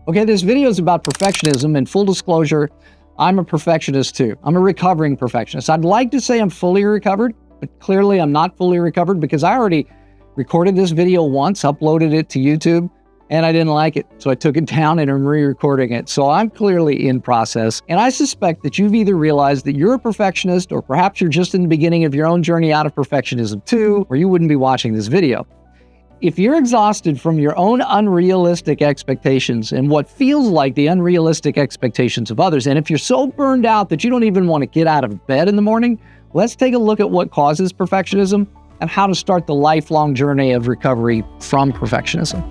Okay, this video is about perfectionism, and full disclosure, I'm a perfectionist too. I'm a recovering perfectionist. I'd like to say I'm fully recovered, but clearly I'm not fully recovered because I already recorded this video once, uploaded it to YouTube, and I didn't like it. So I took it down and I'm re-recording it. So I'm clearly in process. And I suspect that you've either realized that you're a perfectionist, or perhaps you're just in the beginning of your own journey out of perfectionism too, or you wouldn't be watching this video. If you're exhausted from your own unrealistic expectations and what feels like the unrealistic expectations of others, and if you're so burned out that you don't even want to get out of bed in the morning, let's take a look at what causes perfectionism and how to start the lifelong journey of recovery from perfectionism.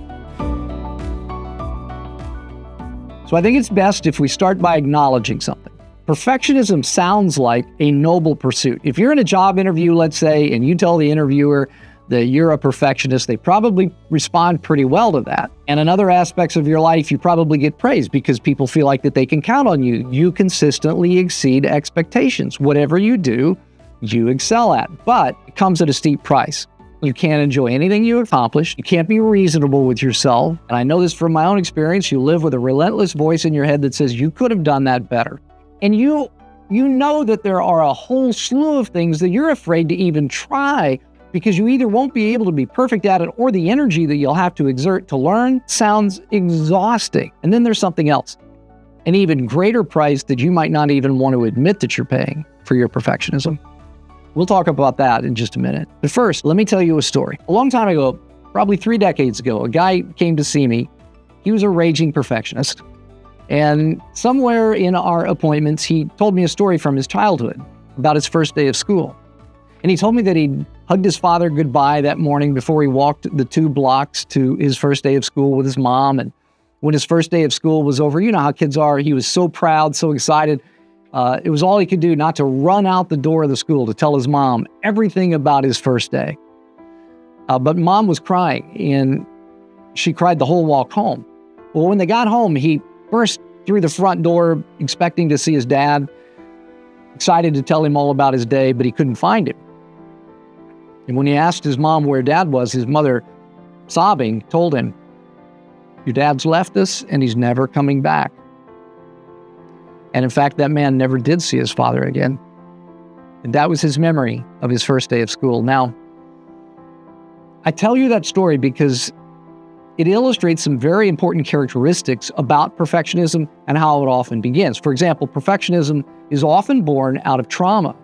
So I think it's best if we start by acknowledging something. Perfectionism sounds like a noble pursuit. If you're in a job interview, let's say, and you tell the interviewer that you're a perfectionist, they probably respond pretty well to that. And in other aspects of your life, you probably get praised because people feel like that they can count on you. You consistently exceed expectations. Whatever you do, you excel at. But it comes at a steep price. You can't enjoy anything you accomplish. You can't be reasonable with yourself. And I know this from my own experience. You live with a relentless voice in your head that says you could have done that better. And you know that there are a whole slew of things that you're afraid to even try, because you either won't be able to be perfect at it, or the energy that you'll have to exert to learn sounds exhausting. And then there's something else, an even greater price that you might not even want to admit that you're paying for your perfectionism. We'll talk about that in just a minute. But first, let me tell you a story. A long time ago, probably 3 decades ago, a guy came to see me. He was a raging perfectionist. And somewhere in our appointments, he told me a story from his childhood about his first day of school. And he told me that he hugged his father goodbye that morning before he walked the 2 blocks to his first day of school with his mom. And when his first day of school was over, you know how kids are, he was so proud, so excited. It was all he could do not to run out the door of the school to tell his mom everything about his first day. But mom was crying, and she cried the whole walk home. Well, when they got home, he burst through the front door expecting to see his dad, excited to tell him all about his day, but he couldn't find him. And when he asked his mom where dad was, his mother, sobbing, told him, "Your dad's left us and he's never coming back." And in fact, that man never did see his father again. And that was his memory of his first day of school. Now, I tell you that story because it illustrates some very important characteristics about perfectionism and how it often begins. For example, perfectionism is often born out of trauma.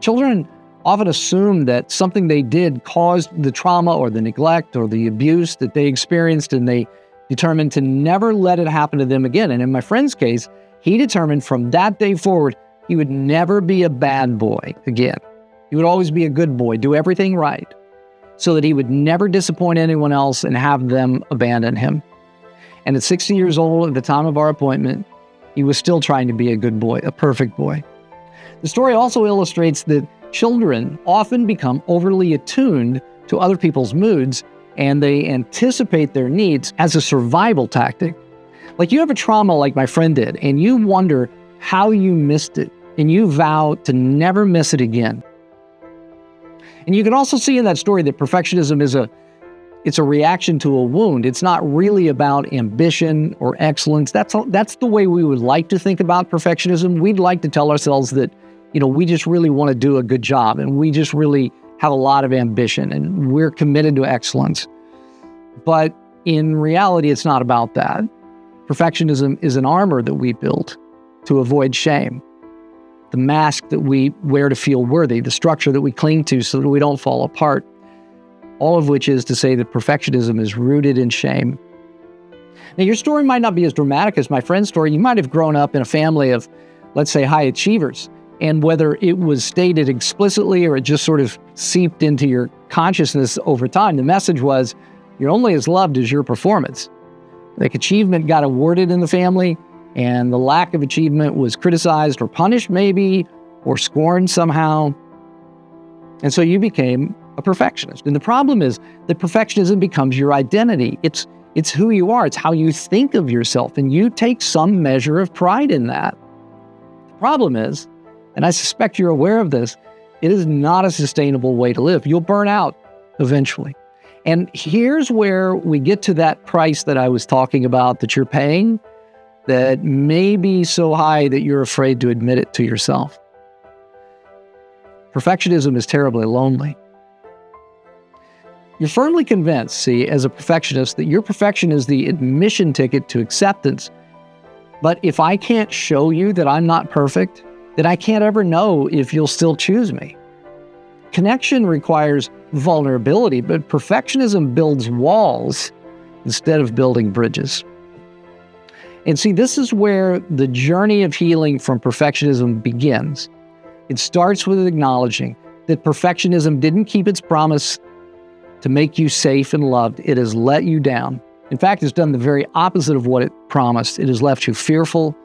Children often assume that something they did caused the trauma or the neglect or the abuse that they experienced, and they determined to never let it happen to them again. And in my friend's case, he determined from that day forward, he would never be a bad boy again. He would always be a good boy, do everything right, so that he would never disappoint anyone else and have them abandon him. And at 60 years old, at the time of our appointment, he was still trying to be a good boy, a perfect boy. The story also illustrates that children often become overly attuned to other people's moods, and they anticipate their needs as a survival tactic. Like, you have a trauma like my friend did, and you wonder how you missed it, and you vow to never miss it again. And you can also see in that story that perfectionism is a reaction to a wound. It's not really about ambition or excellence. That's the way we would like to think about perfectionism. We'd like to tell ourselves that, we just really want to do a good job, and we just really have a lot of ambition, and we're committed to excellence. But in reality, it's not about that. Perfectionism is an armor that we build to avoid shame, the mask that we wear to feel worthy, the structure that we cling to so that we don't fall apart, all of which is to say that perfectionism is rooted in shame. Now, your story might not be as dramatic as my friend's story. You might have grown up in a family of, let's say, high achievers. And whether it was stated explicitly or it just sort of seeped into your consciousness over time, the message was, you're only as loved as your performance. Like, achievement got awarded in the family, and the lack of achievement was criticized or punished maybe, or scorned somehow. And so you became a perfectionist. And the problem is that perfectionism becomes your identity. It's who you are. It's how you think of yourself, and you take some measure of pride in that. The problem is, and I suspect you're aware of this, it is not a sustainable way to live. You'll burn out eventually. And here's where we get to that price that I was talking about that you're paying. that may be so high that you're afraid to admit it to yourself. Perfectionism is terribly lonely. You're firmly convinced, see, as a perfectionist, that your perfection is the admission ticket to acceptance. But if I can't show you that I'm not perfect, then I can't ever know if you'll still choose me. Connection requires vulnerability, but perfectionism builds walls instead of building bridges. And see, this is where the journey of healing from perfectionism begins. It starts with acknowledging that perfectionism didn't keep its promise to make you safe and loved. It has let you down. In fact, it's done the very opposite of what it promised. It has left you fearful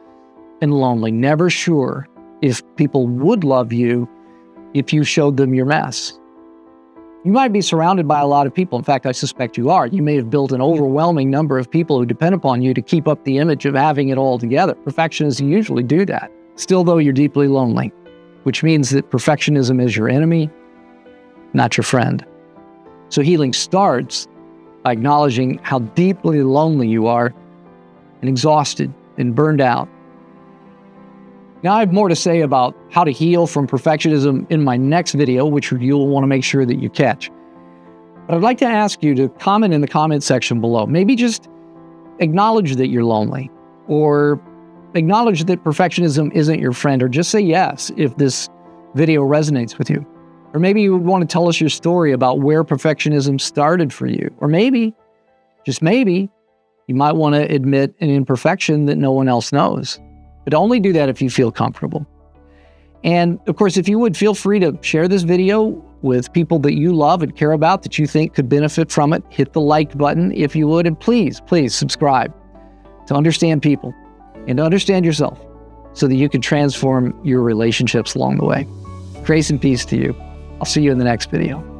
and lonely, never sure if people would love you if you showed them your mess. You might be surrounded by a lot of people. In fact, I suspect you are. You may have built an overwhelming number of people who depend upon you to keep up the image of having it all together. Perfectionists usually do that. Still, though, you're deeply lonely, which means that perfectionism is your enemy, not your friend. So healing starts by acknowledging how deeply lonely you are and exhausted and burned out. Now, I have more to say about how to heal from perfectionism in my next video, which you'll want to make sure that you catch. But I'd like to ask you to comment in the comment section below. Maybe just acknowledge that you're lonely, or acknowledge that perfectionism isn't your friend, or just say yes if this video resonates with you. Or maybe you would want to tell us your story about where perfectionism started for you. Or maybe, just maybe, you might want to admit an imperfection that no one else knows. But only do that if you feel comfortable. And of course, if you would, feel free to share this video with people that you love and care about, that you think could benefit from it. Hit the like button if you would, and please subscribe to understand people and to understand yourself so that you can transform your relationships along the way. Grace and peace to you. I'll see you in the next video.